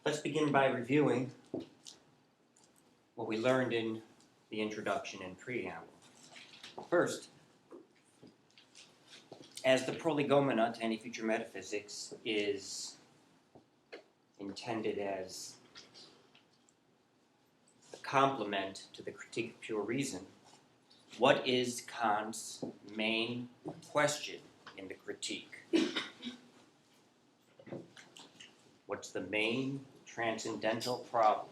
Let's begin by reviewing what we learned in the introduction and preamble. First, as the Prolegomena to any future metaphysics is intended as a complement to the Critique of Pure Reason, what is Kant's main question in the critique? What's the main transcendental problem?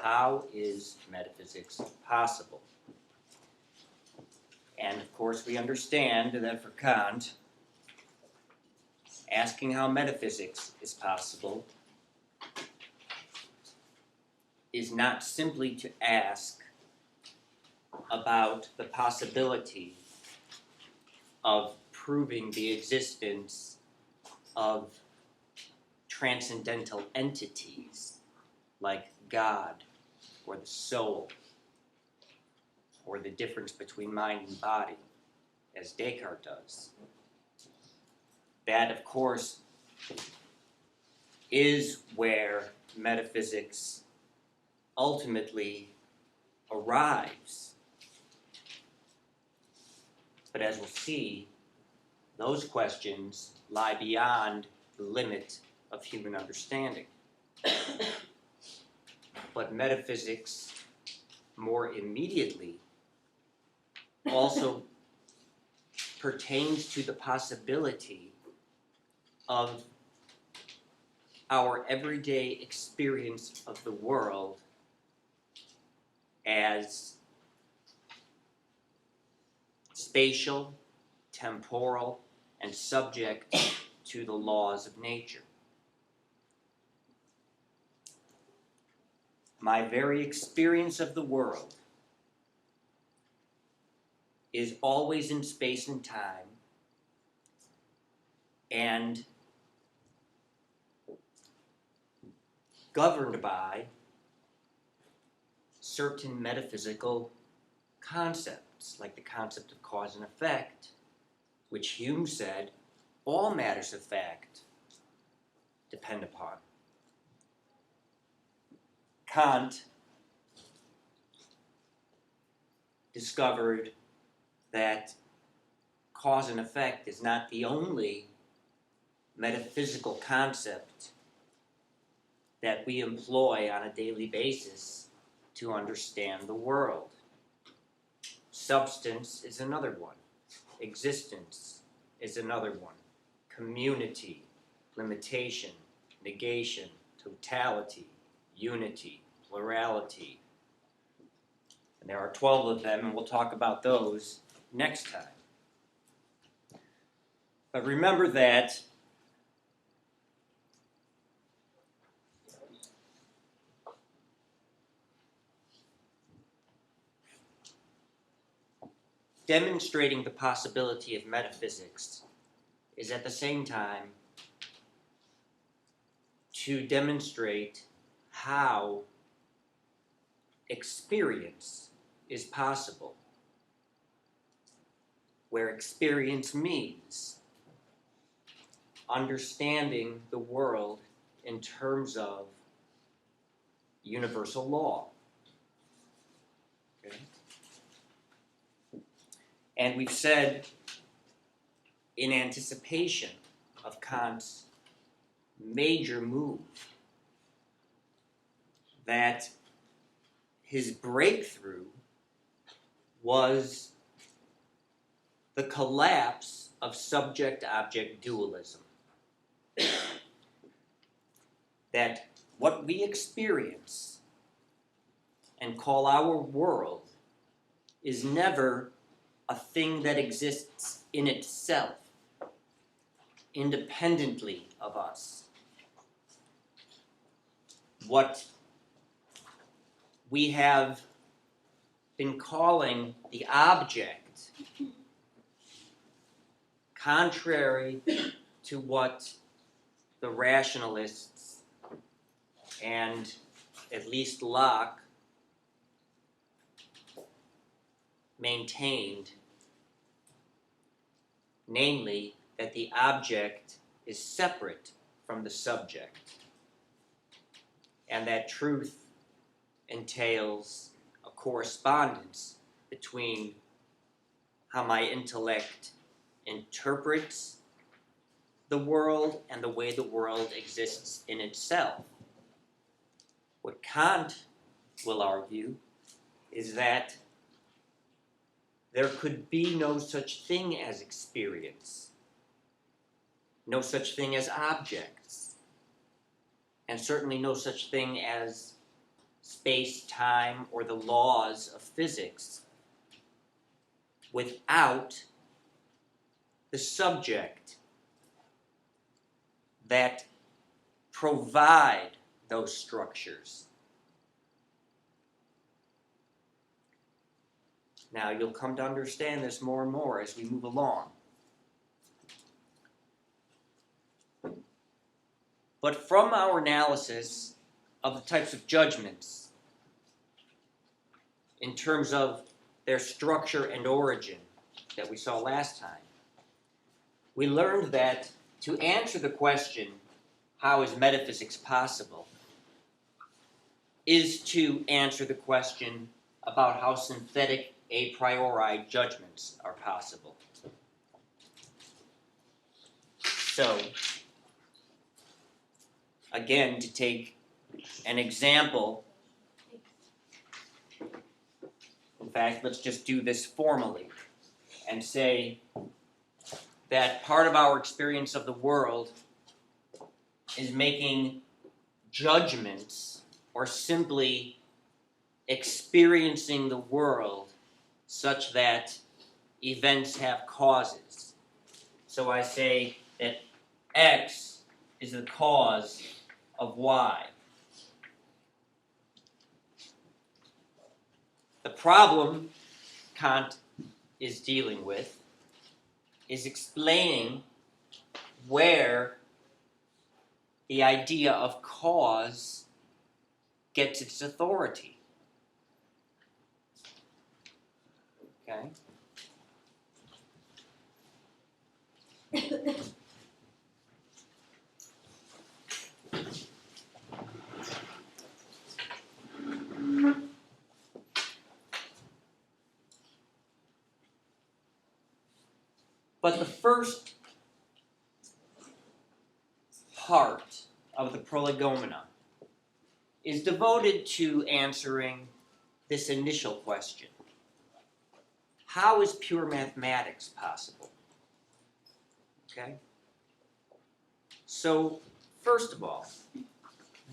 How is metaphysics possible? And of course we understand that for Kant, asking how metaphysics is possible is not simply to ask about the possibility of proving the existence of transcendental entities like God or the soul or the difference between mind and body, as Descartes does. That, of course, is where metaphysics ultimately arrives. But as we'll see, those questions lie beyond the limit of human understanding. But metaphysics, more immediately, also pertains to the possibility of our everyday experience of the world as spatial, temporal, and subject to the laws of nature. My very experience of the world is always in space and time, and governed by certain metaphysical concepts, like the concept of cause and effect, which Hume said all matters of fact depend upon. Kant discovered that cause and effect is not the only metaphysical concept that we employ on a daily basis to understand the world. Substance is another one. Existence is another one. Community, limitation, negation, totality, unity, plurality. And there are 12 of them, and we'll talk about those next time. But remember that demonstrating the possibility of metaphysics is at the same time to demonstrate how experience is possible, where experience means understanding the world in terms of universal law. Okay? And we've said, in anticipation of Kant's major move, that his breakthrough was the collapse of subject-object dualism. That what we experience and call our world is never a thing that exists in itself, independently of us. What we have been calling the object, contrary to what the rationalists and at least Locke maintained, namely that the object is separate from the subject, and that truth entails a correspondence between how my intellect interprets the world and the way the world exists in itself. What Kant will argue is that there could be no such thing as experience, no such thing as objects, and certainly no such thing as space, time, or the laws of physics without the subject that provide those structures. Now, you'll come to understand this more and more as we move along. But from our analysis of the types of judgments in terms of their structure and origin that we saw last time, we learned that to answer the question, how is metaphysics possible, is to answer the question about how synthetic a priori judgments are possible. So, again, to take an example, in fact, let's just do this formally and say that part of our experience of the world is making judgments or simply experiencing the world such that events have causes. So I say that X is the cause of Y. The problem Kant is dealing with is explaining where the idea of cause gets its authority. Okay? But the first part of the Prolegomena is devoted to answering this initial question. How is pure mathematics possible? Okay? So, first of all,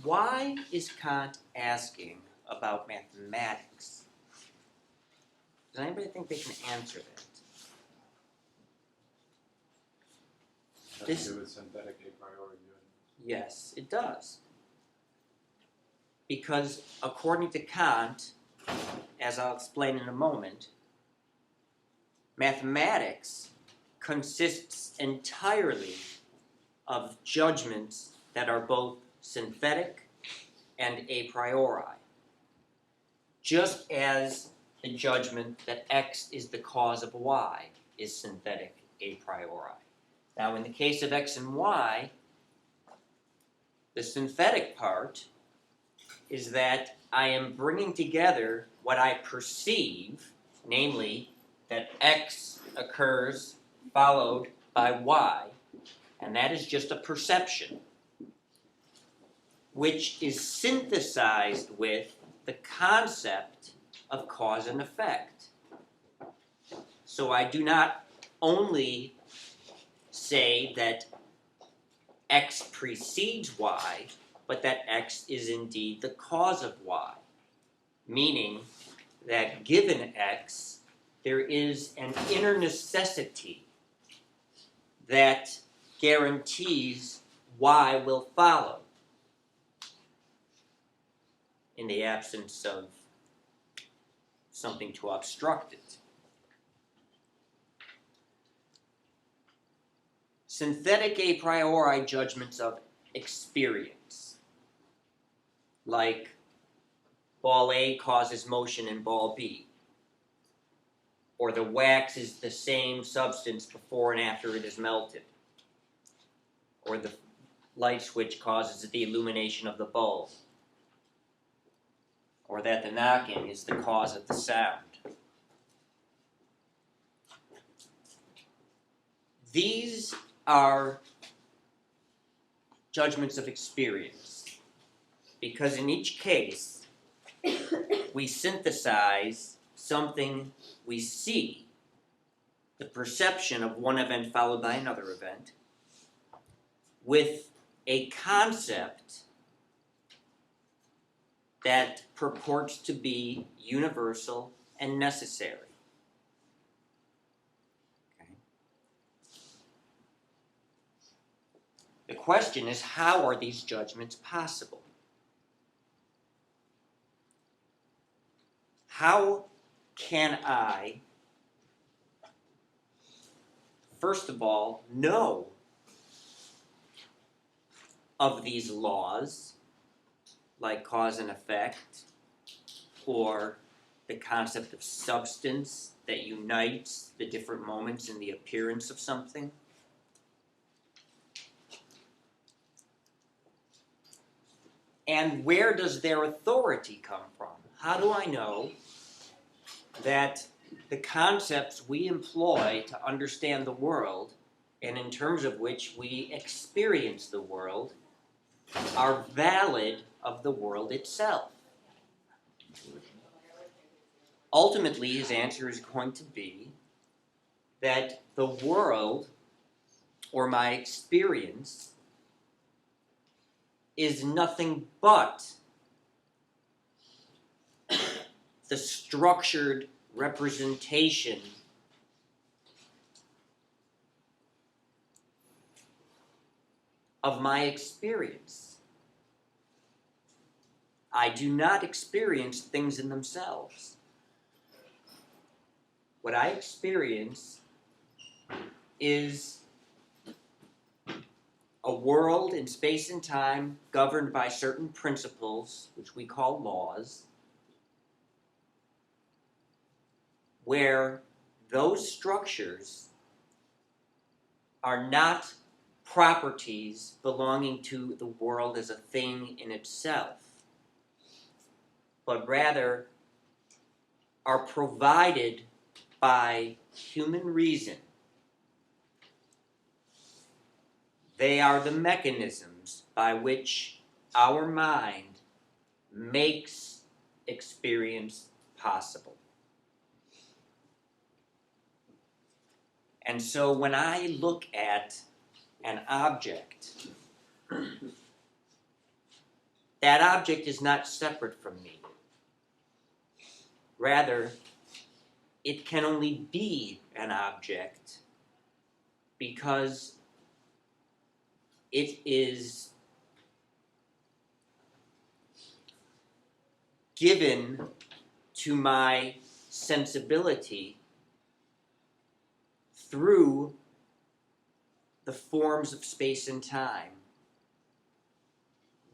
why is Kant asking about mathematics? Does anybody think they can answer that? Does it do with synthetic a priori judgment? Yes, it does. Because according to Kant, as I'll explain in a moment, mathematics consists entirely of judgments that are both synthetic and a priori. Just as the judgment that X is the cause of Y is synthetic a priori. Now, in the case of X and Y, the synthetic part is that I am bringing together what I perceive, namely that X occurs followed by Y, and that is just a perception, which is synthesized with the concept of cause and effect. So I do not only say that X precedes Y, but that X is indeed the cause of Y, meaning that given X, there is an inner necessity that guarantees Y will follow in the absence of something to obstruct it. Synthetic a priori judgments of experience, like ball A causes motion in ball B, or the wax is the same substance before and after it is melted, or the light switch causes the illumination of the bulb, or that the knocking is the cause of the sound. These are judgments of experience, because in each case, we synthesize something we see, the perception of one event followed by another event, with a concept that purports to be universal and necessary. Okay. The question is, how are these judgments possible? How can I, first of all, know of these laws, like cause and effect, or the concept of substance that unites the different moments in the appearance of something? And where does their authority come from? How do I know that the concepts we employ to understand the world, and in terms of which we experience the world, are valid of the world itself? Ultimately, his answer is going to be that the world, or my experience, is nothing but the structured representation of my experience. I do not experience things in themselves. What I experience is a world in space and time governed by certain principles, which we call laws, where those structures are not properties belonging to the world as a thing in itself, but rather are provided by human reason. They are the mechanisms by which our mind makes experience possible. And so when I look at an object, that object is not separate from me. Rather, it can only be an object because it is given to my sensibility through the forms of space and time,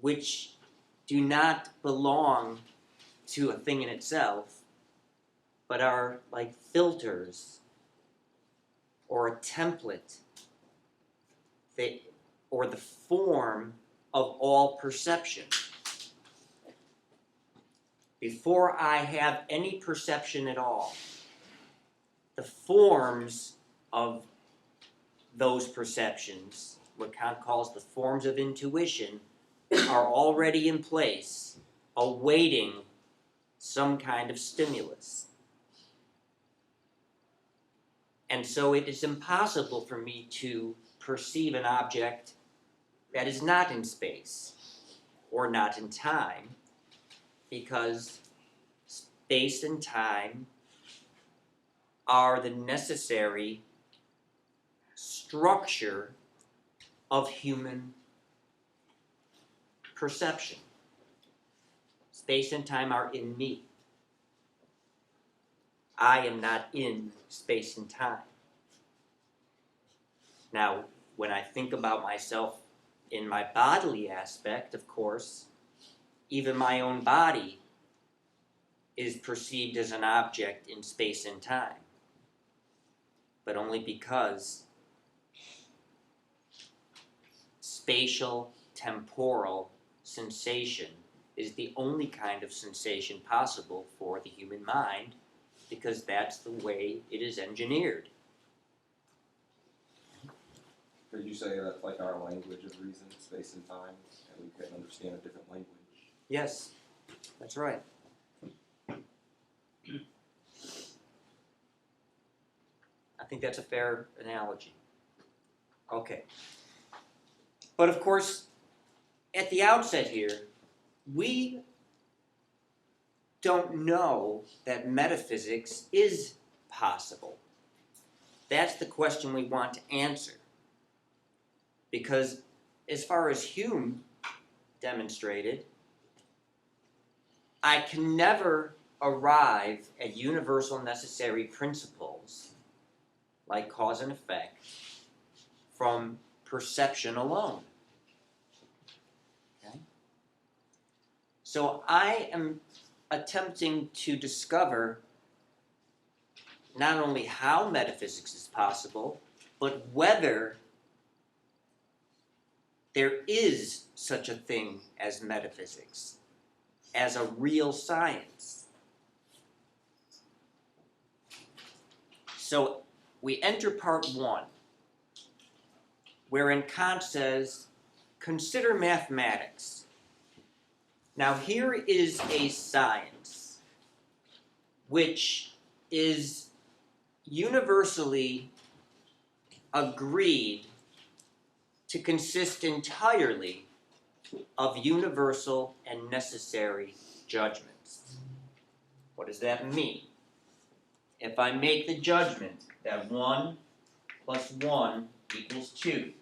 which do not belong to a thing in itself, but are like filters or a template or the form of all perception. Before I have any perception at all, the forms of those perceptions, what Kant calls the forms of intuition, are already in place, awaiting some kind of stimulus. And so it is impossible for me to perceive an object that is not in space or not in time, because space and time are the necessary structure of human perception. Space and time are in me. I am not in space and time. Now, when I think about myself in my bodily aspect, of course, even my own body is perceived as an object in space and time. but only because spatial temporal sensation is the only kind of sensation possible for the human mind, because that's the way it is engineered. Could you say that's like our language of reason, space and time, and we can understand a different language? Yes, that's right. I think that's a fair analogy. Okay. But of course, at the outset here, we don't know that metaphysics is possible. That's the question we want to answer. Because as far as Hume demonstrated, I can never arrive at universal necessary principles like cause and effect from perception alone. Okay? So I am attempting to discover not only how metaphysics is possible, but whether there is such a thing as metaphysics, as a real science. So we enter part one, wherein Kant says, consider mathematics. Now here is a science which is universally agreed to consist entirely of universal and necessary judgments. What does that mean? If I make the judgment that 1 plus 1 equals 2,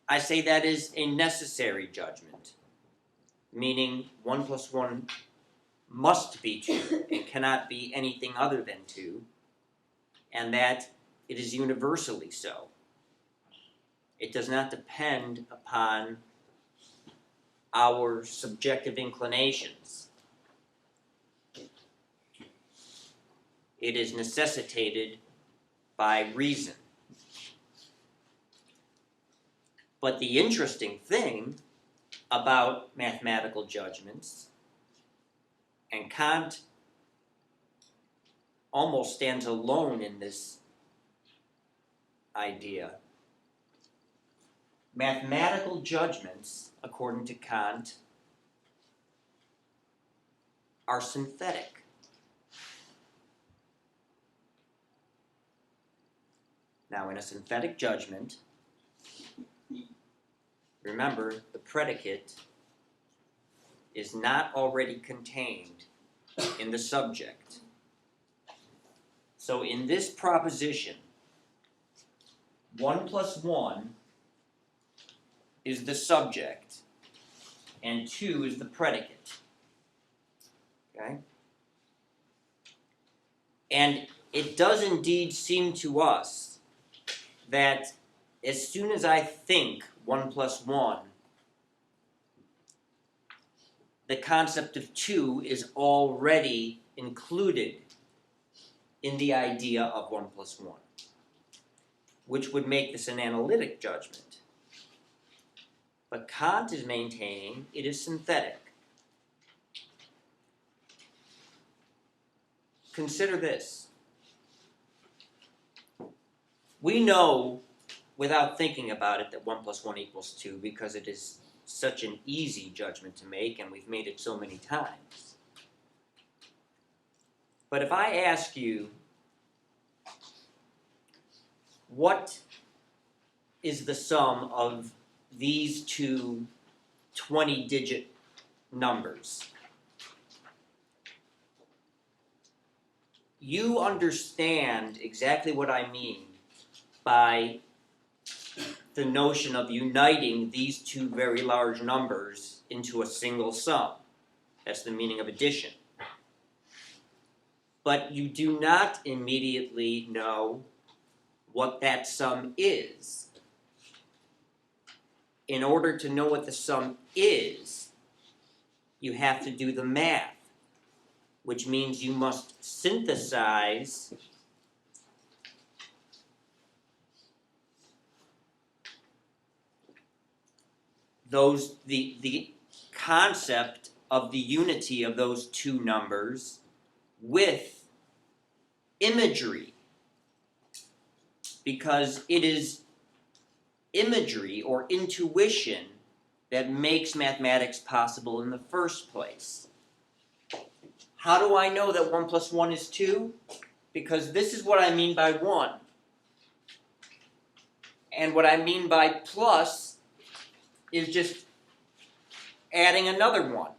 I say that is a necessary judgment, meaning 1 plus 1 must be 2 and cannot be anything other than 2, and that it is universally so. It does not depend upon our subjective inclinations. It is necessitated by reason. But the interesting thing about mathematical judgments, and Kant almost stands alone in this idea, mathematical judgments, according to Kant, are synthetic. Now, in a synthetic judgment, remember, the predicate is not already contained in the subject. So in this proposition, 1 plus 1 is the subject, and 2 is the predicate. Okay? And it does indeed seem to us that as soon as I think 1 plus 1, the concept of 2 is already included in the idea of 1 plus 1, which would make this an analytic judgment. But Kant is maintaining it is synthetic. Consider this. We know, without thinking about it, that 1 plus 1 equals 2 because it is such an easy judgment to make, and we've made it so many times. But if I ask you, what is the sum of these two 20-digit numbers? You understand exactly what I mean by the notion of uniting these two very large numbers into a single sum. That's the meaning of addition. But you do not immediately know what that sum is. In order to know what the sum is, you have to do the math, which means you must synthesize the concept of the unity of those two numbers with imagery, because it is imagery or intuition that makes mathematics possible in the first place. How do I know that 1 plus 1 is 2? Because this is what I mean by 1. And what I mean by plus is just adding another 1.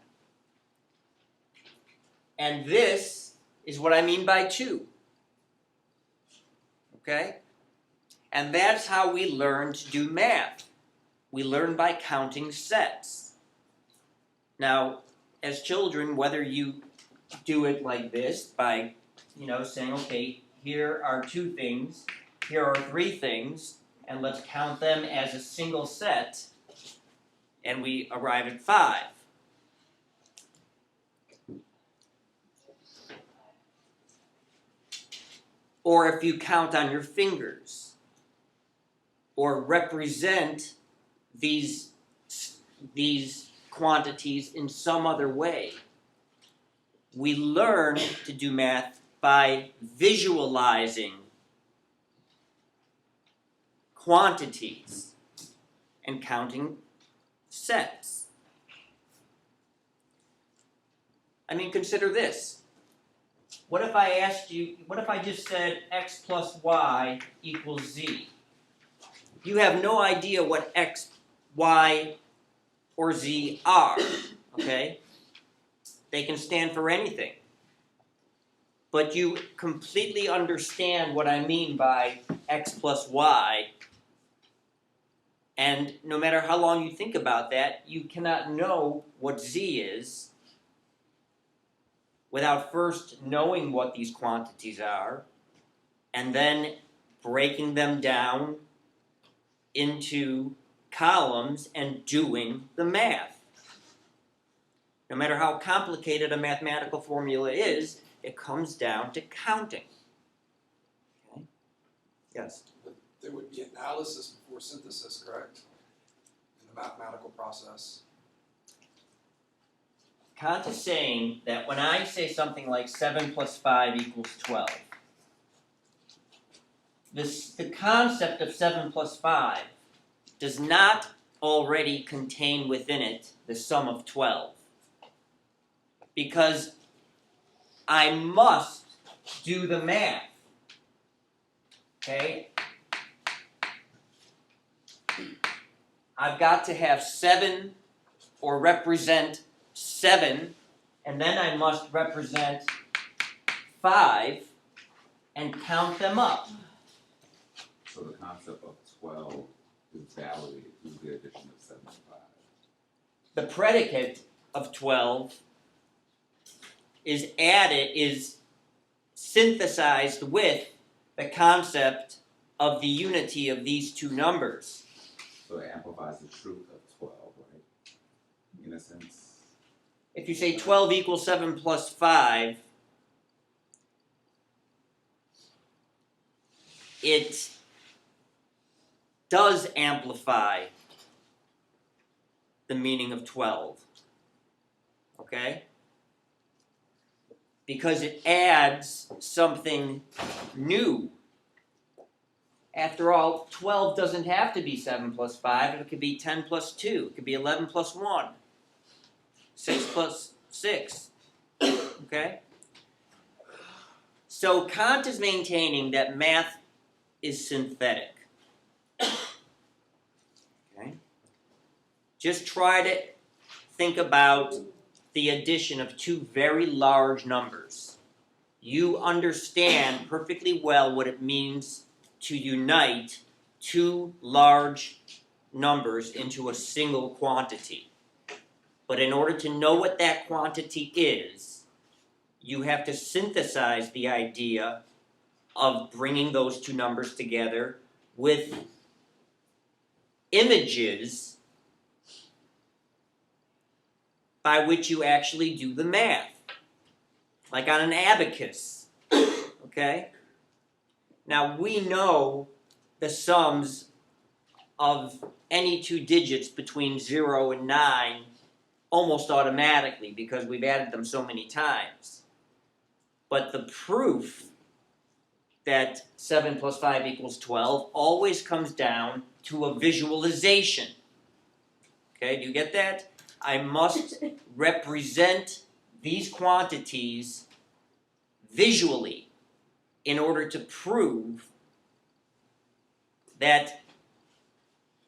And this is what I mean by 2. Okay? And that's how we learn to do math. We learn by counting sets. Now, as children, whether you do it like this, by, saying, okay, here are 2 things, here are 3 things, and let's count them as a single set, and we arrive at 5. Or if you count on your fingers, or represent these quantities in some other way. We learn to do math by visualizing quantities and counting sets. I mean, consider this. What if I just said x plus y equals z? You have no idea what x, y, or z are, okay? They can stand for anything. But you completely understand what I mean by x plus y, and no matter how long you think about that, you cannot know what z is without first knowing what these quantities are, and then breaking them down into columns and doing the math. No matter how complicated a mathematical formula is, it comes down to counting. Okay? Yes? But there would be analysis before synthesis, correct? In the mathematical process. Kant is saying that when I say something like 7 plus 5 equals 12, the concept of 7 plus 5 does not already contain within it the sum of 12. Because I must do the math. Okay? I've got to have 7 or represent 7, and then I must represent 5 and count them up. So the concept of 12 is validated through the addition of 7 and 5. The predicate of 12 is synthesized with the concept of the unity of these two numbers. So it amplifies the truth of 12, right? In a sense. If you say 12 equals 7 plus 5, it does amplify the meaning of 12. Okay? Because it adds something new. After all, 12 doesn't have to be 7 plus 5. It could be 10 plus 2. It could be 11 plus 1. 6 plus 6. Okay? So Kant is maintaining that math is synthetic. Okay? Just try to think about the addition of two very large numbers. You understand perfectly well what it means to unite two large numbers into a single quantity. But in order to know what that quantity is, you have to synthesize the idea of bringing those two numbers together with images by which you actually do the math. Like on an abacus, okay? Now we know the sums of any two digits between 0 and 9 almost automatically because we've added them so many times. But the proof that 7 plus 5 equals 12 always comes down to a visualization. Okay, do you get that? I must represent these quantities visually in order to prove that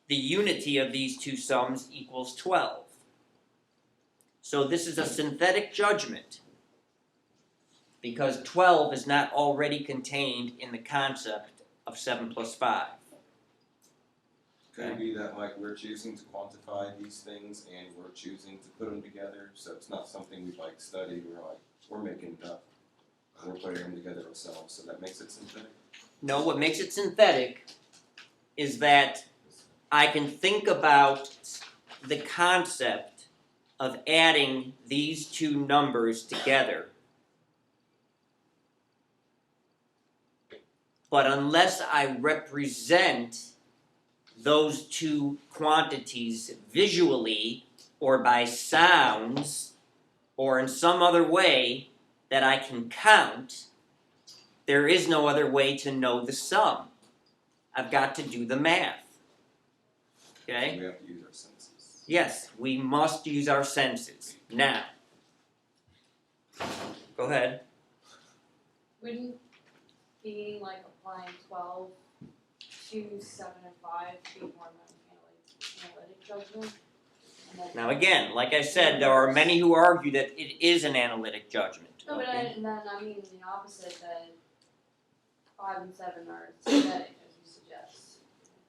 the unity of these two sums equals 12. So this is a synthetic judgment because 12 is not already contained in the concept of 7 plus 5. Could it be that like we're choosing to quantify these things and we're choosing to put them together, so it's not something we've like studied, we're making it up, and we're putting them together ourselves, so that makes it synthetic? No, what makes it synthetic is that I can think about the concept of adding these two numbers together. But unless I represent those two quantities visually or by sounds or in some other way that I can count, there is no other way to know the sum. I've got to do the math. Okay? We have to use our senses. Yes, we must use our senses. Now, go ahead. Wouldn't being like applying 12 to 7 and 5 be more of an analytic judgment? And then- Now again, like I said, there are many who argue that it is an analytic judgment. No, but Okay? and then I mean the opposite, that 5 and 7 are synthetic, as you suggest.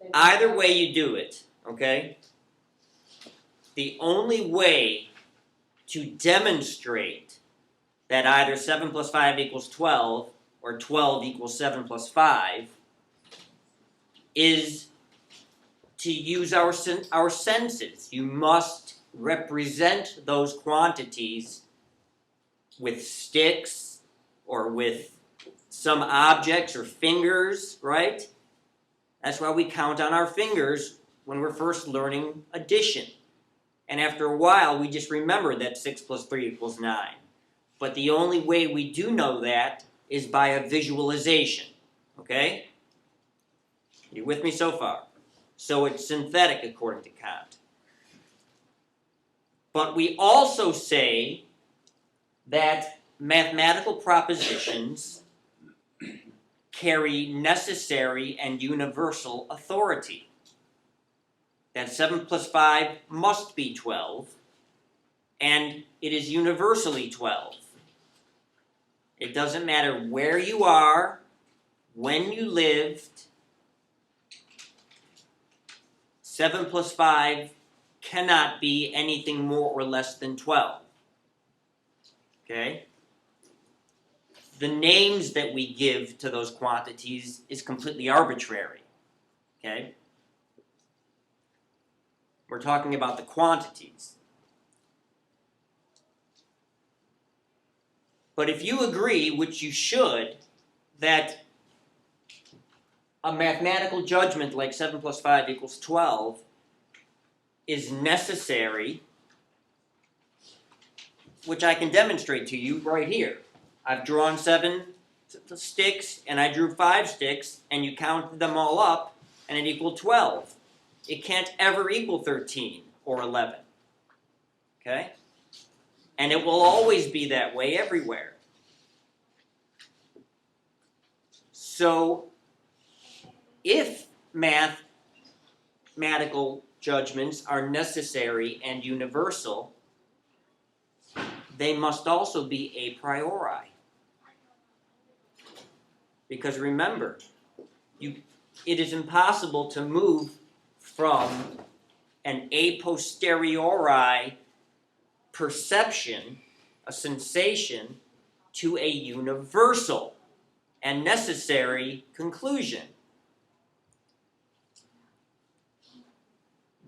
They- Either way you do it, okay? The only way to demonstrate that either 7 plus 5 equals 12 or 12 equals 7 plus 5 is to use our senses. You must represent those quantities with sticks or with some objects or fingers, right? That's why we count on our fingers when we're first learning addition. And after a while, we just remember that 6 plus 3 equals 9. But the only way we do know that is by a visualization, okay? You with me so far? So it's synthetic according to Kant. But we also say that mathematical propositions carry necessary and universal authority. That 7 plus 5 must be 12, and it is universally 12. It doesn't matter where you are, when you lived. 7 plus 5 cannot be anything more or less than 12. Okay? The names that we give to those quantities is completely arbitrary. Okay? We're talking about the quantities. But if you agree, which you should, that a mathematical judgment like 7 plus 5 equals 12 is necessary, which I can demonstrate to you right here. I've drawn 7 sticks, and I drew 5 sticks, and you counted them all up, and it equaled 12. It can't ever equal 13 or 11. Okay? And it will always be that way everywhere. So, if mathematical judgments are necessary and universal, they must also be a priori. Because remember, it is impossible to move from an a posteriori perception, a sensation, to a universal and necessary conclusion.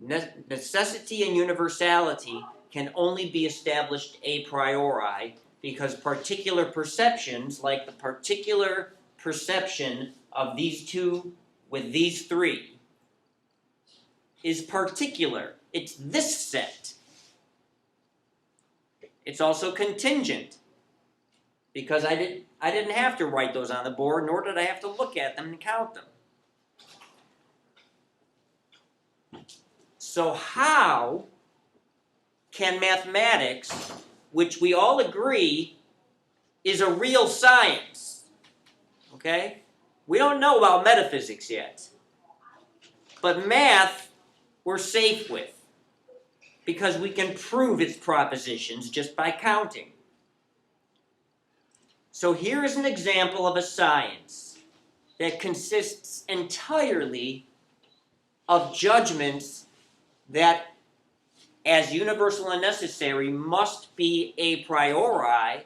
Necessity and universality can only be established a priori because particular perceptions, like the particular perception of these two with these three, is particular. It's this set. It's also contingent, because I didn't have to write those on the board, nor did I have to look at them and count them. So how can mathematics, which we all agree is a real science, okay? We don't know about metaphysics yet. But math, we're safe with, because we can prove its propositions just by counting. So here is an example of a science that consists entirely of judgments that, as universal and necessary, must be a priori,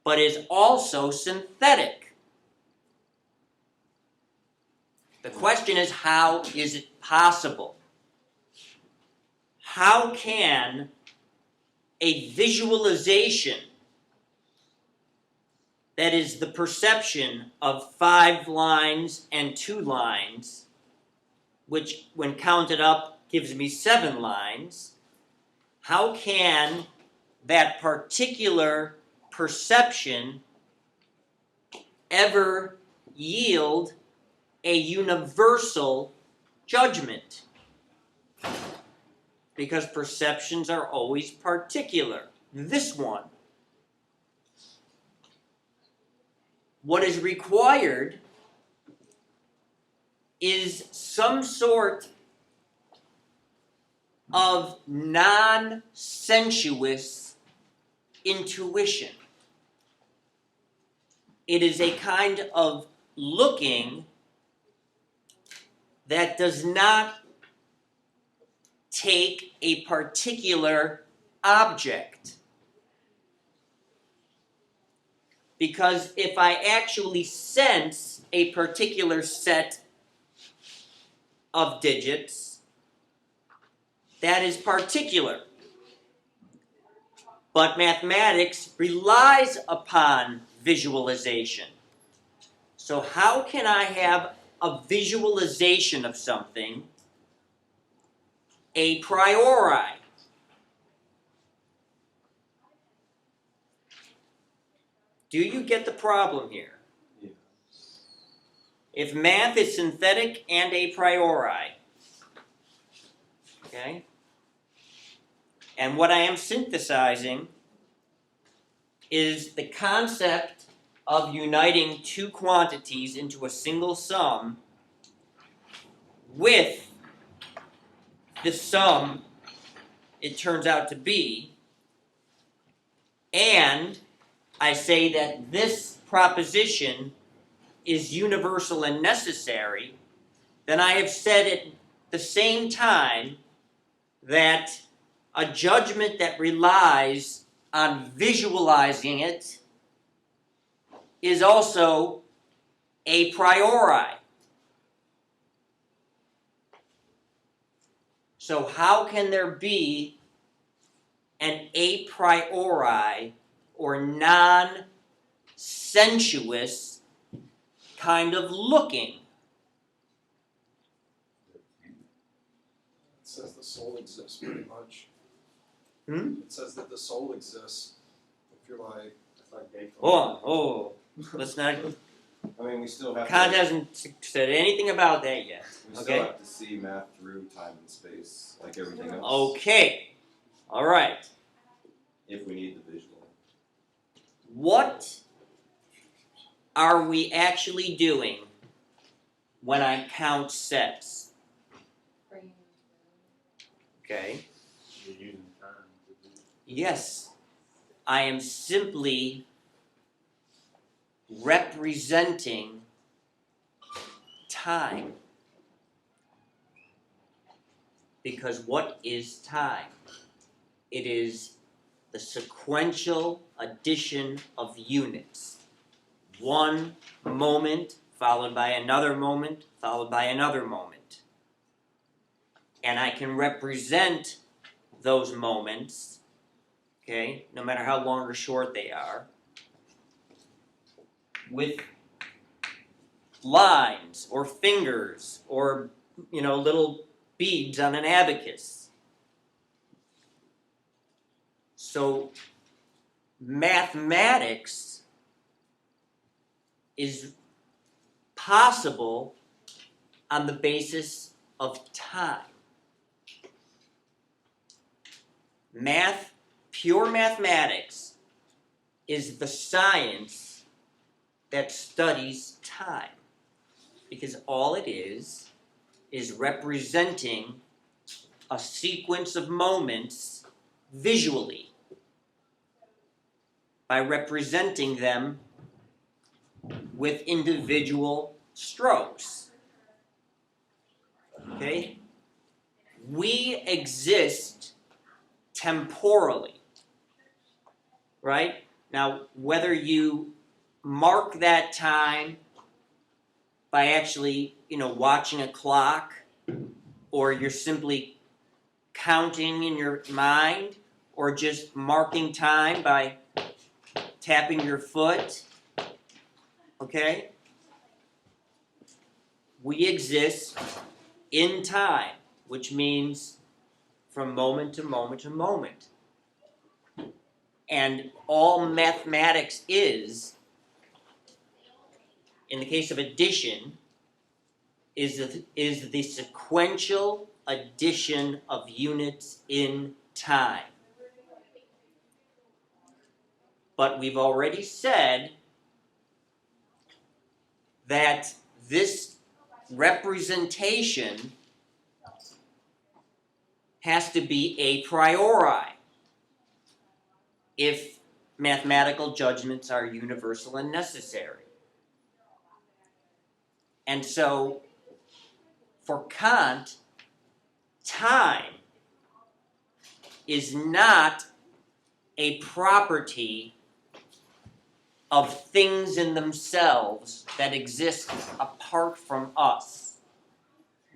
but is also synthetic. The question is, how is it possible? How can a visualization that is the perception of 5 lines and 2 lines, which when counted up gives me 7 lines, how can that particular perception ever yield a universal judgment? Because perceptions are always particular. This one. What is required is some sort of non-sensuous intuition. It is a kind of looking that does not take a particular object. Because if I actually sense a particular set of digits, that is particular. But mathematics relies upon visualization. So how can I have a visualization of something a priori? Do you get the problem here? Yeah. If math is synthetic and a priori, okay? And what I am synthesizing is the concept of uniting 2 quantities into a single sum with the sum it turns out to be, and I say that this proposition is universal and necessary, then I have said at the same time that a judgment that relies on visualizing it is also a priori. So how can there be an a priori or non-sensuous kind of looking? It says the soul exists pretty much. Hmm? It says that the soul exists. If you're like, It's like Beethoven. Oh, let's not. I mean, we still have Kant to, hasn't said anything about that yet. we still Okay? have to see math through time and space, like everything else. Okay. All right. If we need the visual. What are we actually doing when I count sets? Bringing Okay. You're using time to do it. Yes. I am simply representing time. Because what is time? It is the sequential addition of units. One moment followed by another moment, followed by another moment. And I can represent those moments, okay, no matter how long or short they are, with lines or fingers or, little beads on an abacus. So mathematics is possible on the basis of time. Pure mathematics is the science that studies time, because all it is representing a sequence of moments visually by representing them with individual strokes. Okay? We exist temporally, right? Now, whether you mark that time by actually, watching a clock, or you're simply counting in your mind, or just marking time by tapping your foot, okay? We exist in time, which means from moment to moment to moment. And all mathematics is, in the case of addition, is the sequential addition of units in time. But we've already said that this representation has to be a priori if mathematical judgments are universal and necessary. And so, for Kant, time is not a property of things in themselves that exist apart from us.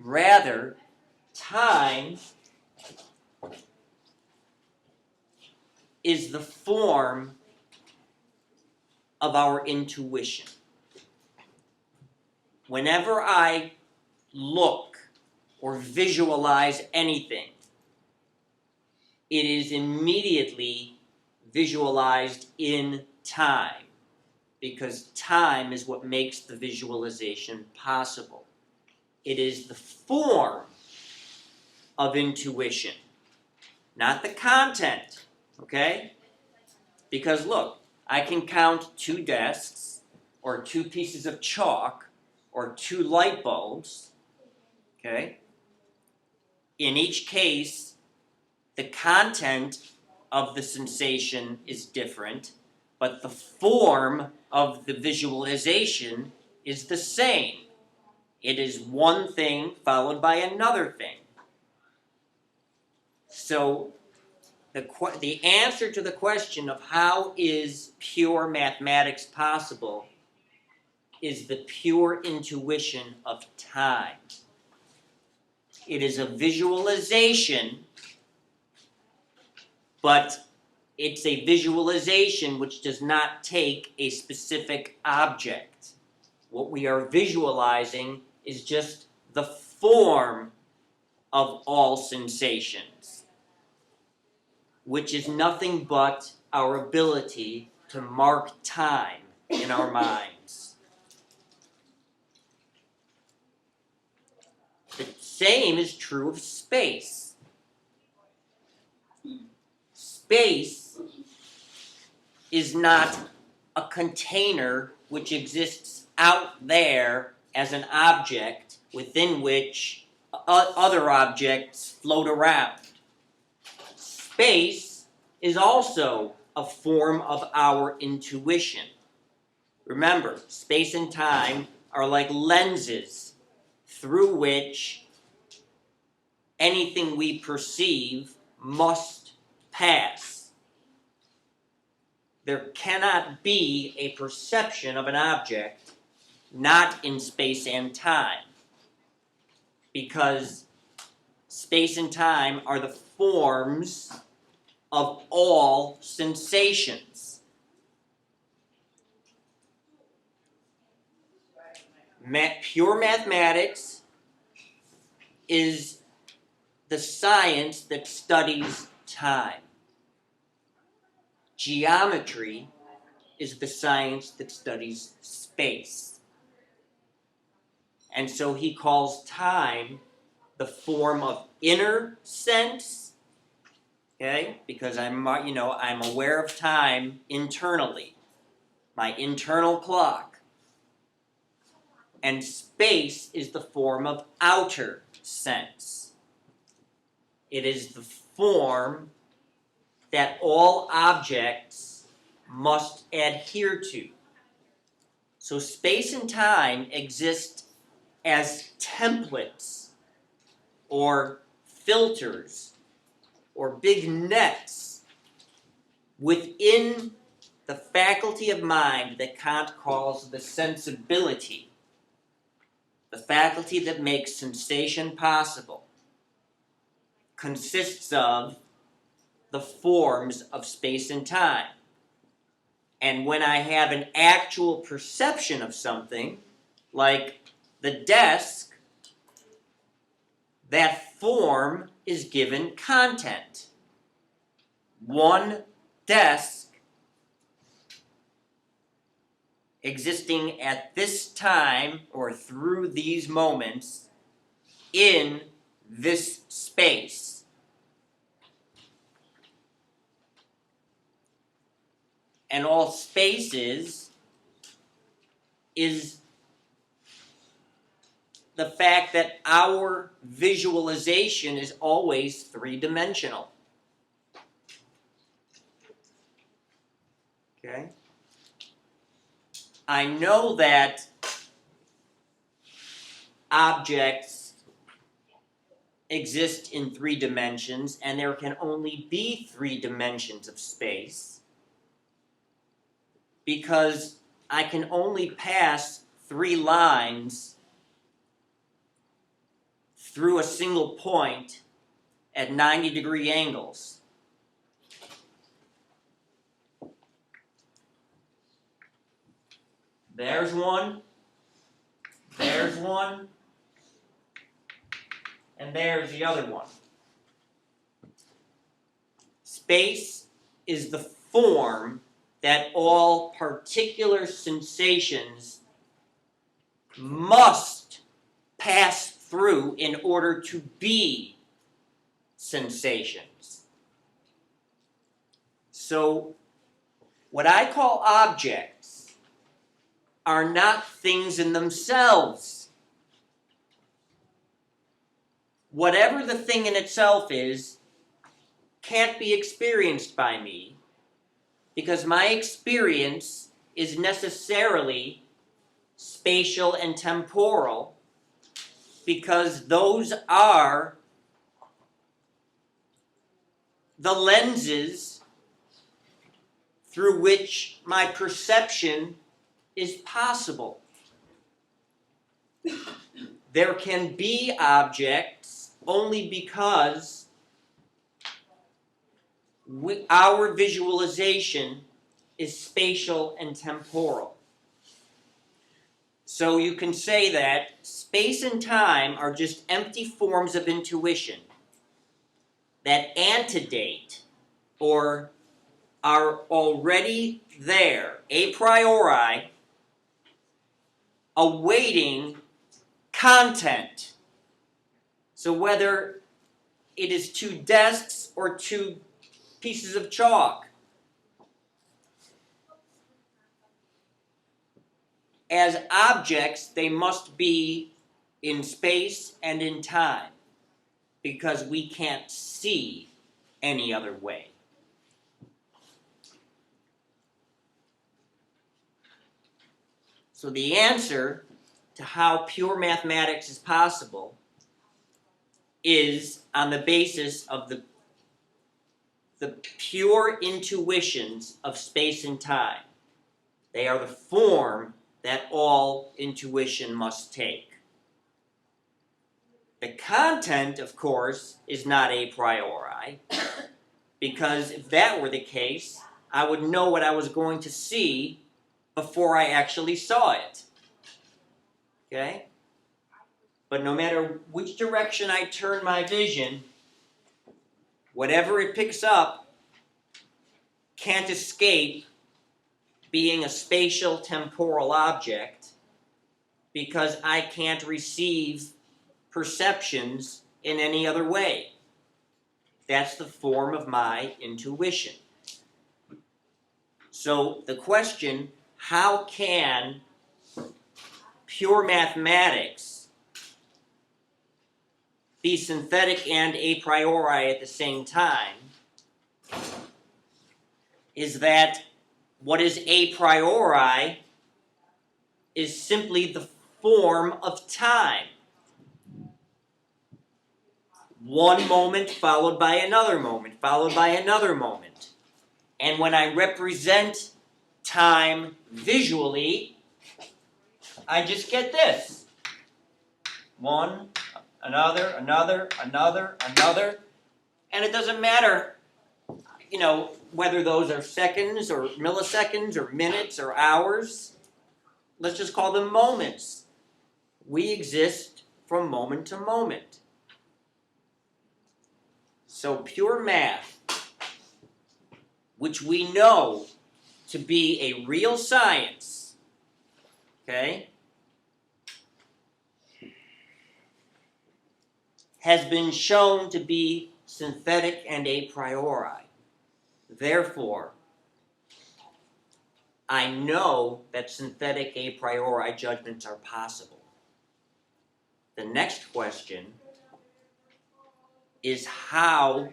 Rather, time is the form of our intuition. Whenever I look or visualize anything, it is immediately visualized in time, because time is what makes the visualization possible. It is the form of intuition, not the content, okay? Because look, I can count 2 desks, or 2 pieces of chalk, or 2 light bulbs, okay? In each case, the content of the sensation is different, but the form of the visualization is the same. It is one thing followed by another thing. So the answer to the question of how is pure mathematics possible is the pure intuition of time. It is a visualization, but it's a visualization which does not take a specific object. What we are visualizing is just the form of all sensations, which is nothing but our ability to mark time in our minds. The same is true of space. Space is not a container which exists out there as an object within which other objects float around. Space is also a form of our intuition. Remember, space and time are like lenses through which anything we perceive must pass. There cannot be a perception of an object not in space and time, because space and time are the forms of all sensations. Pure mathematics is the science that studies time. Geometry is the science that studies space. And so he calls time the form of inner sense, okay? Because I'm aware of time internally, my internal clock. And space is the form of outer sense. It is the form that all objects must adhere to. So space and time exist as templates or filters or big nets within the faculty of mind that Kant calls the sensibility, the faculty that makes sensation possible, consists of the forms of space and time. And when I have an actual perception of something, like the desk, that form is given content. One desk existing at this time or through these moments in this space. And all space is the fact that our visualization is always three-dimensional. Okay? I know that objects exist in 3 dimensions, and there can only be 3 dimensions of space, because I can only pass 3 lines through a single point at 90-degree angles. There's one, and there's the other one. Space is the form that all particular sensations must pass through in order to be sensations. So, what I call objects are not things in themselves. Whatever the thing in itself is, can't be experienced by me, because my experience is necessarily spatial and temporal, because those are the lenses through which my perception is possible. There can be objects only because our visualization is spatial and temporal. So you can say that space and time are just empty forms of intuition that antedate or are already there, a priori, awaiting content. So whether it is 2 desks or 2 pieces of chalk, as objects, they must be in space and in time, because we can't see any other way. So the answer to how pure mathematics is possible is on the basis of the pure intuitions of space and time. They are the form that all intuition must take. The content, of course, is not a priori, because if that were the case, I would know what I was going to see before I actually saw it. Okay? But no matter which direction I turn my vision, whatever it picks up can't escape being a spatial temporal object because I can't receive perceptions in any other way. That's the form of my intuition. So the question, how can pure mathematics be synthetic and a priori at the same time, is that what is a priori is simply the form of time. One moment followed by another moment, followed by another moment. And when I represent time visually, I just get this. One, another, and it doesn't matter, whether those are seconds or milliseconds or minutes or hours. Let's just call them moments. We exist from moment to moment. So pure math, which we know to be a real science, okay, has been shown to be synthetic and a priori. Therefore, I know that synthetic a priori judgments are possible. The next question is, how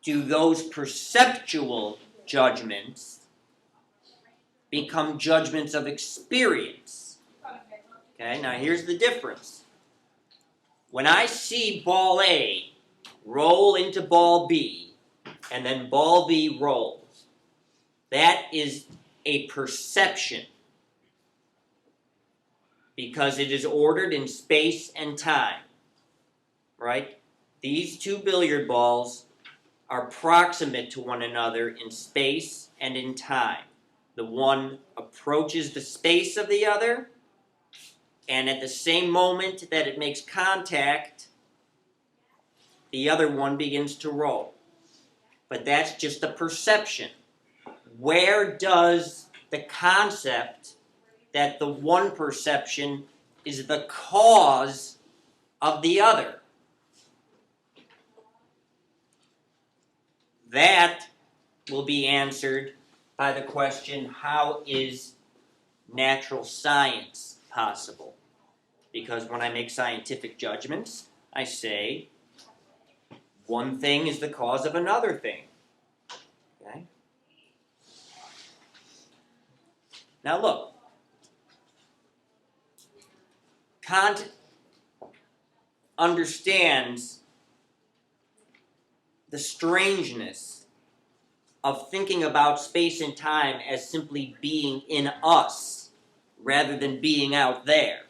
do those perceptual judgments become judgments of experience? Okay, now here's the difference. When I see ball A roll into ball B, and then ball B rolls, that is a perception, because it is ordered in space and time, right? These two billiard balls are proximate to one another in space and in time. The one approaches the space of the other, and at the same moment that it makes contact, the other one begins to roll. But that's just a perception. Where does the concept that the one perception is the cause of the other? That will be answered by the question, how is natural science possible? Because when I make scientific judgments, I say one thing is the cause of another thing. Okay? Now look, Kant understands the strangeness of thinking about space and time as simply being in us rather than being out there.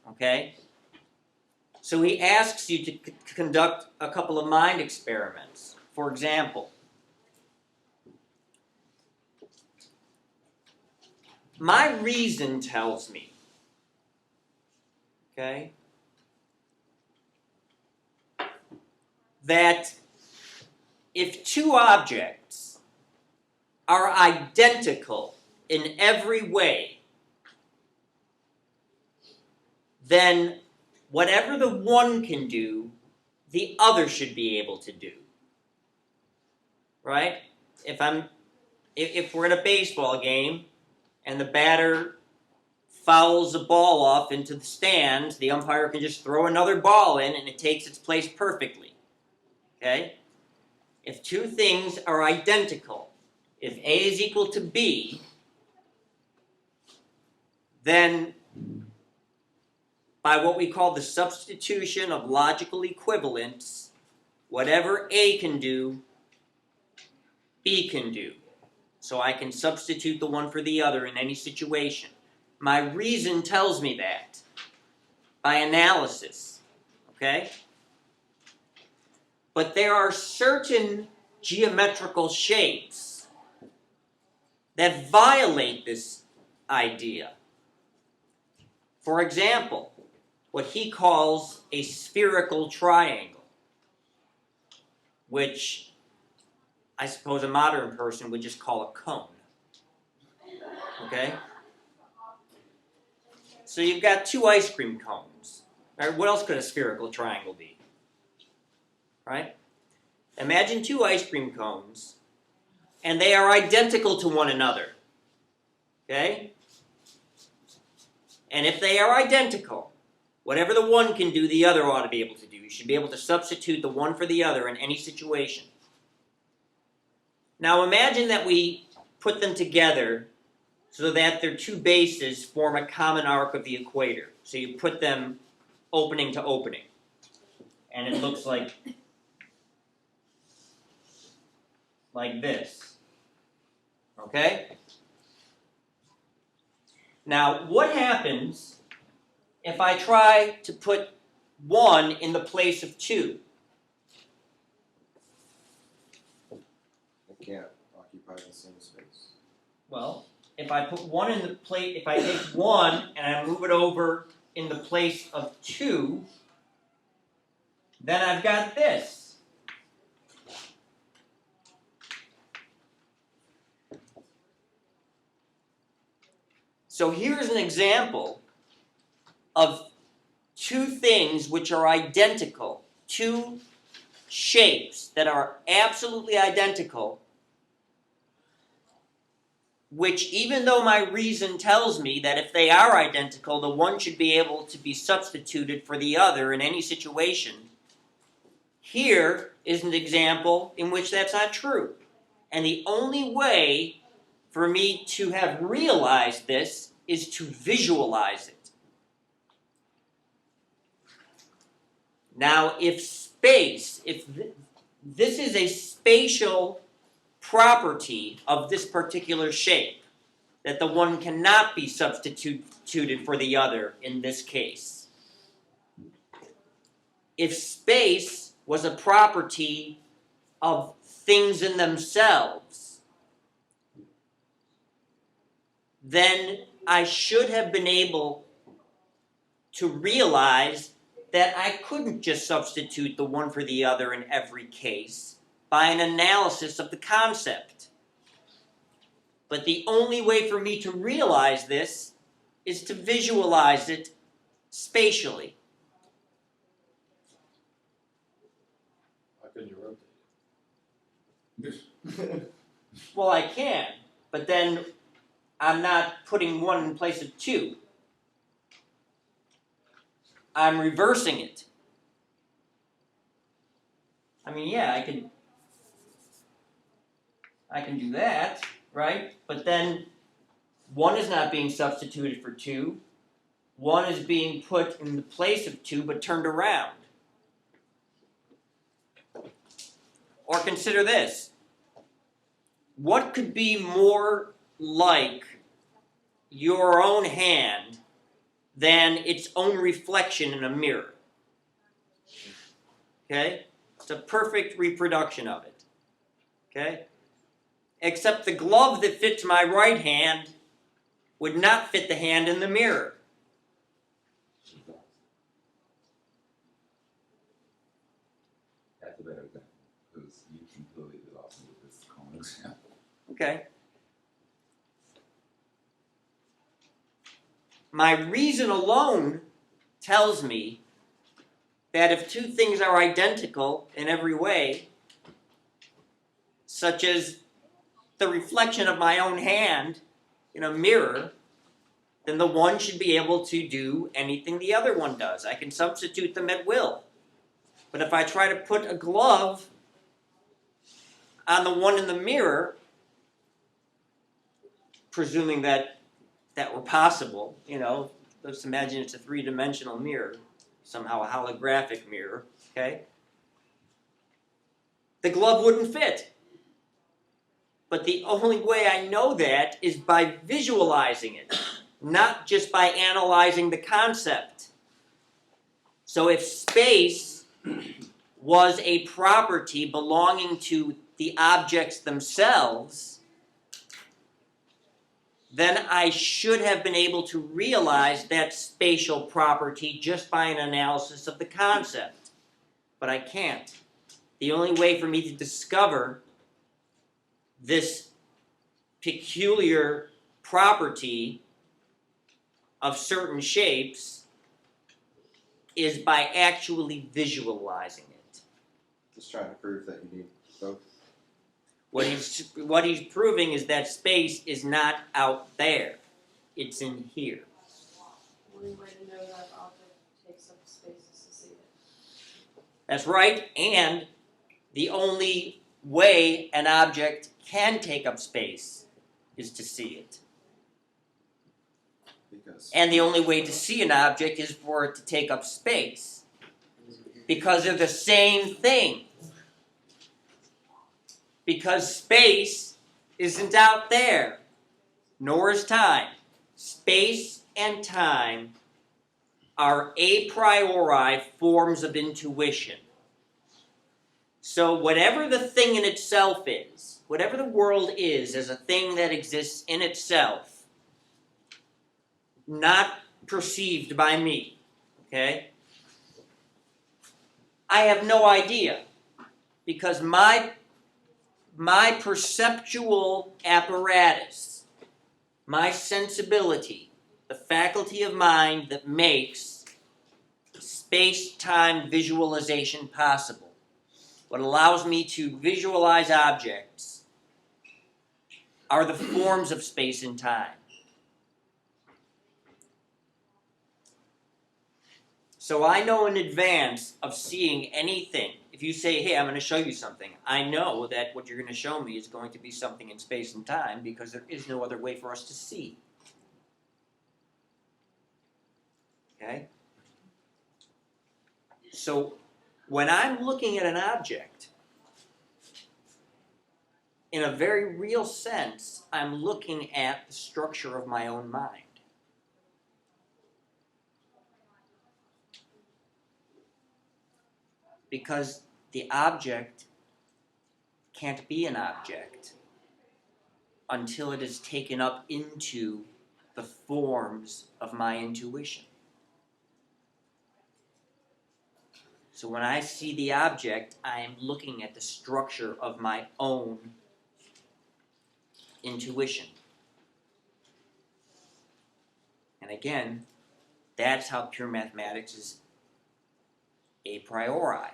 Okay? So he asks you to conduct a couple of mind experiments. For example, my reason tells me, okay, that if two objects are identical in every way, then whatever the one can do, the other should be able to do. Right? If we're in a baseball game and the batter fouls a ball off into the stands, the umpire can just throw another ball in and it takes its place perfectly. Okay? If two things are identical, if A is equal to B, then by what we call the substitution of logical equivalence, whatever A can do, B can do. So I can substitute the one for the other in any situation. My reason tells me that by analysis. Okay? But there are certain geometrical shapes that violate this idea. For example, what he calls a spherical triangle. which I suppose a modern person would just call a cone. Okay? So you've got two ice cream cones. Right? What else could a spherical triangle be? Right? Imagine two ice cream cones, and they are identical to one another. Okay? And if they are identical, whatever the one can do, the other ought to be able to do. You should be able to substitute the one for the other in any situation. Now imagine that we put them together so that their two bases form a common arc of the equator. So you put them opening to opening. And it looks like this. Okay? Now, what happens if I try to put 1 in the place of 2? It can't occupy the same space. Well, if I put 1 in the place, if I take 1 and I move it over in the place of 2, then I've got this. So here's an example of two things which are identical, two shapes that are absolutely identical, which even though my reason tells me that if they are identical, the one should be able to be substituted for the other in any situation, here is an example in which that's not true. And the only way for me to have realized this is to visualize it. Now, if space, this is a spatial property of this particular shape, that the one cannot be substituted for the other in this case. If space was a property of things in themselves, then I should have been able to realize that I couldn't just substitute the one for the other in every case by an analysis of the concept. But the only way for me to realize this is to visualize it spatially. How can you rotate it? Well, I can, but then I'm not putting 1 in place of 2. I'm reversing it. I mean, yeah, I can do that, right? But then 1 is not being substituted for 2. 1 is being put in the place of 2, but turned around. Or consider this. What could be more like your own hand than its own reflection in a mirror? Okay? It's a perfect reproduction of it. Okay? Except the glove that fits my right hand would not fit the hand in the mirror. That's a better example, because you can clearly do also with this cone example. Okay? My reason alone tells me that if two things are identical in every way, such as the reflection of my own hand in a mirror, then the one should be able to do anything the other one does. I can substitute them at will. But if I try to put a glove on the one in the mirror, presuming that were possible, let's imagine it's a three-dimensional mirror, somehow a holographic mirror, okay? The glove wouldn't fit. But the only way I know that is by visualizing it, not just by analyzing the concept. So if space was a property belonging to the objects themselves, then I should have been able to realize that spatial property just by an analysis of the concept. But I can't. the only way for me to discover this peculiar property of certain shapes is by actually visualizing it. Just trying to prove that you need both. What he's proving is that space is not out there. It's in here. The only way to know that object takes up space is to see it. That's right, and the only way an object can take up space is to see it. Because And the only way to see an object is for it to take up space. Because they're the same thing. Because space isn't out there, nor is time. Space and time are a priori forms of intuition. So whatever the thing in itself is, whatever the world is as a thing that exists in itself, not perceived by me, okay? I have no idea, because my perceptual apparatus, my sensibility, the faculty of mind that makes space-time visualization possible, what allows me to visualize objects, are the forms of space and time. So I know in advance of seeing anything, if you say, hey, I'm going to show you something, I know that what you're going to show me is going to be something in space and time because there is no other way for us to see. Okay? So when I'm looking at an object, in a very real sense, I'm looking at the structure of my own mind. Because the object can't be an object until it is taken up into the forms of my intuition. So when I see the object, I am looking at the structure of my own intuition. And again, that's how pure mathematics is a priori.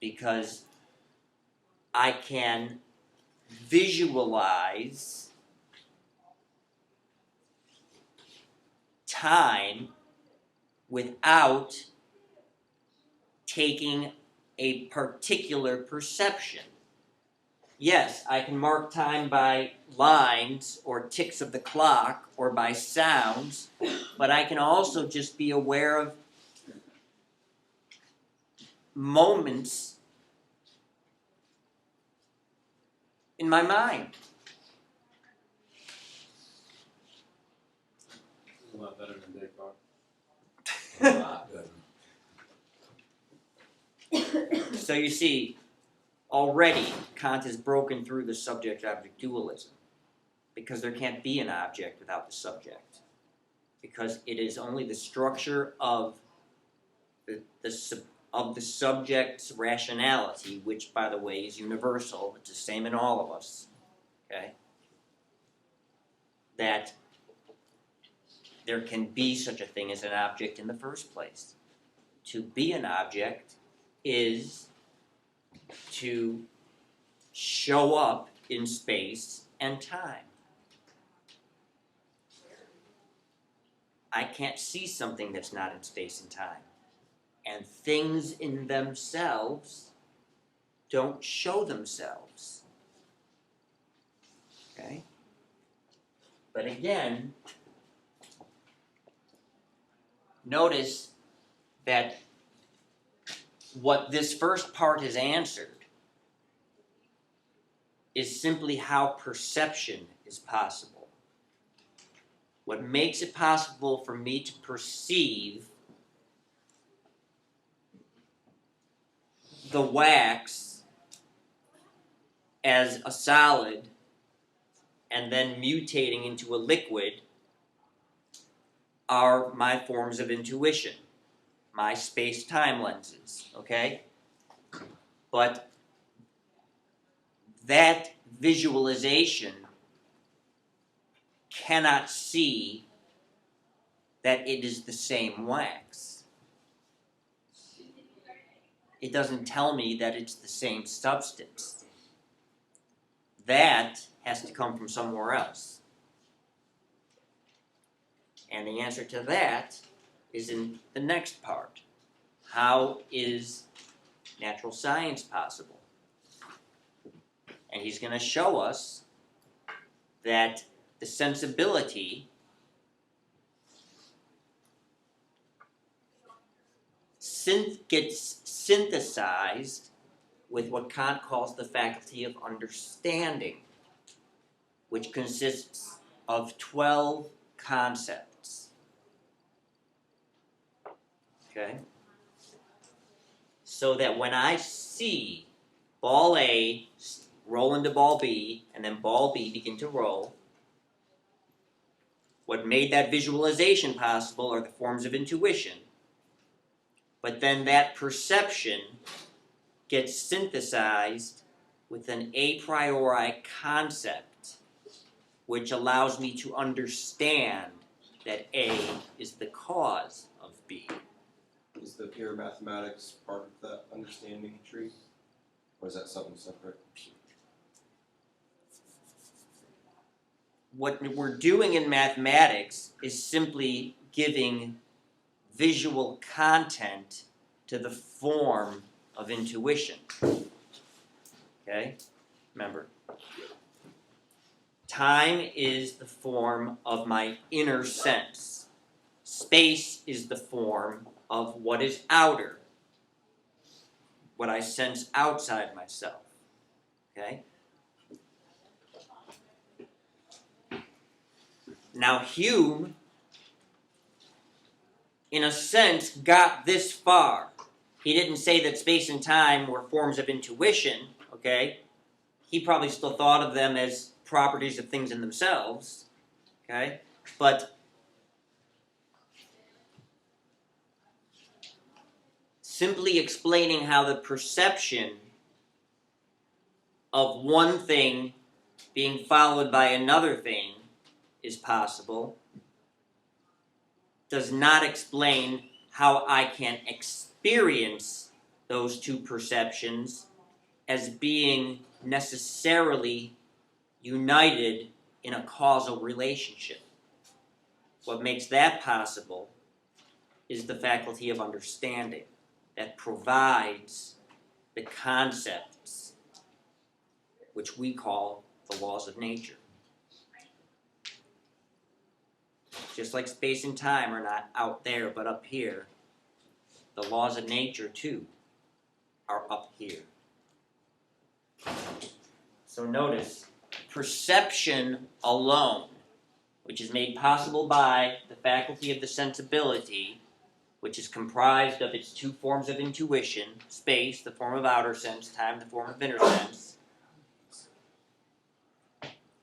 Because I can visualize time without taking a particular perception. Yes, I can mark time by lines or ticks of the clock or by sounds, but I can also just be aware of moments in my mind. A lot better than Descartes. A lot better. So you see, already Kant has broken through the subject-object dualism because there can't be an object without the subject, because it is only the structure of the subject's rationality, which, by the way, is universal. It's the same in all of us. Okay, that there can be such a thing as an object in the first place. To be an object is to show up in space and time. I can't see something that's not in space and time. And things in themselves don't show themselves. Okay? But again, notice that what this first part has answered is simply how perception is possible. What makes it possible for me to perceive the wax as a solid and then mutating into a liquid are my forms of intuition, my space-time lenses, okay? but that visualization cannot see that it is the same wax. It doesn't tell me that it's the same substance. That has to come from somewhere else. And the answer to that is in the next part. How is natural science possible? And he's going to show us that the sensibility gets synthesized with what Kant calls the faculty of understanding, which consists of 12 concepts. Okay? So that when I see ball A roll into ball B, and then ball B begin to roll, what made that visualization possible are the forms of intuition, but then that perception gets synthesized with an a priori concept, which allows me to understand that A is the cause of B. Is the pure mathematics part of that understanding tree? Or is that something separate? What we're doing in mathematics is simply giving visual content to the form of intuition. Okay? Remember, time is the form of my inner sense. Space is the form of what is outer, what I sense outside myself. Okay? Now, Hume, in a sense, got this far. He didn't say that space and time were forms of intuition, okay? He probably still thought of them as properties of things in themselves, okay? But simply explaining how the perception of one thing being followed by another thing is possible does not explain how I can experience those two perceptions as being necessarily united in a causal relationship. What makes that possible is the faculty of understanding that provides the concepts which we call the laws of nature. Just like space and time are not out there but up here, the laws of nature too are up here. So notice, perception alone, which is made possible by the faculty of the sensibility, which is comprised of its two forms of intuition, space, the form of outer sense, time, the form of inner sense.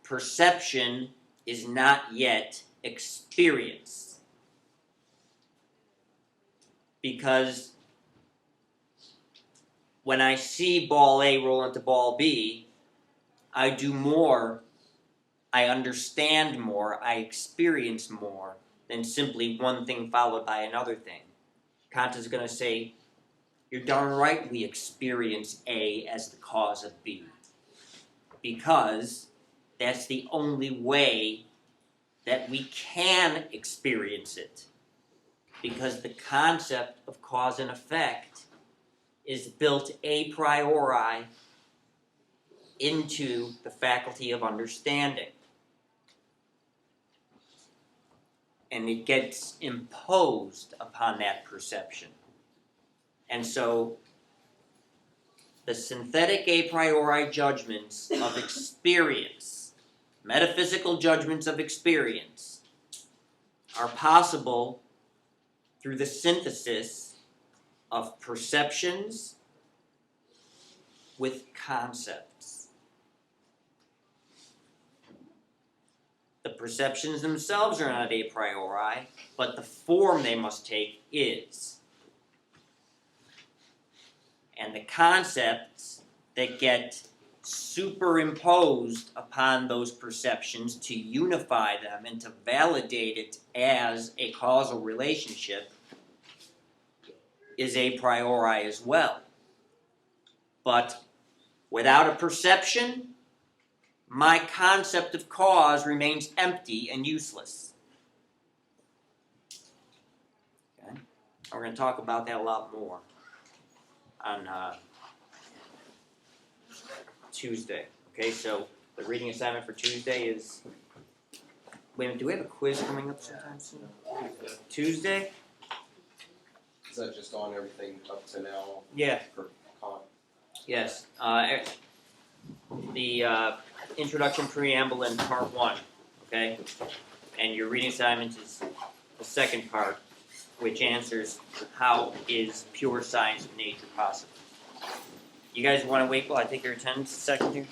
Perception is not yet experience. Because when I see ball A roll into ball B, I do more, I understand more, I experience more than simply one thing followed by another thing. Kant is going to say, you're darn right we experience A as the cause of B. Because that's the only way that we can experience it. Because the concept of cause and effect is built a priori into the faculty of understanding. And it gets imposed upon that perception. And so, the synthetic a priori judgments of experience, metaphysical judgments of experience, are possible through the synthesis of perceptions with concepts. The perceptions themselves are not a priori, but the form they must take is. and the concepts that get superimposed upon those perceptions to unify them and to validate it as a causal relationship is a priori as well. But without a perception, my concept of cause remains empty and useless. Okay? We're going to talk about that a lot more on Tuesday. Okay, so the reading assignment for Tuesday is. Wait a minute, do we have a quiz coming up sometime soon? Tuesday? Is that just on everything up to now Yeah. for con? Yes. The introduction preamble in part 1. Okay? And your reading assignment is the second part, which answers how is pure science of nature possible. You guys want to wait while I take your attendance a second here?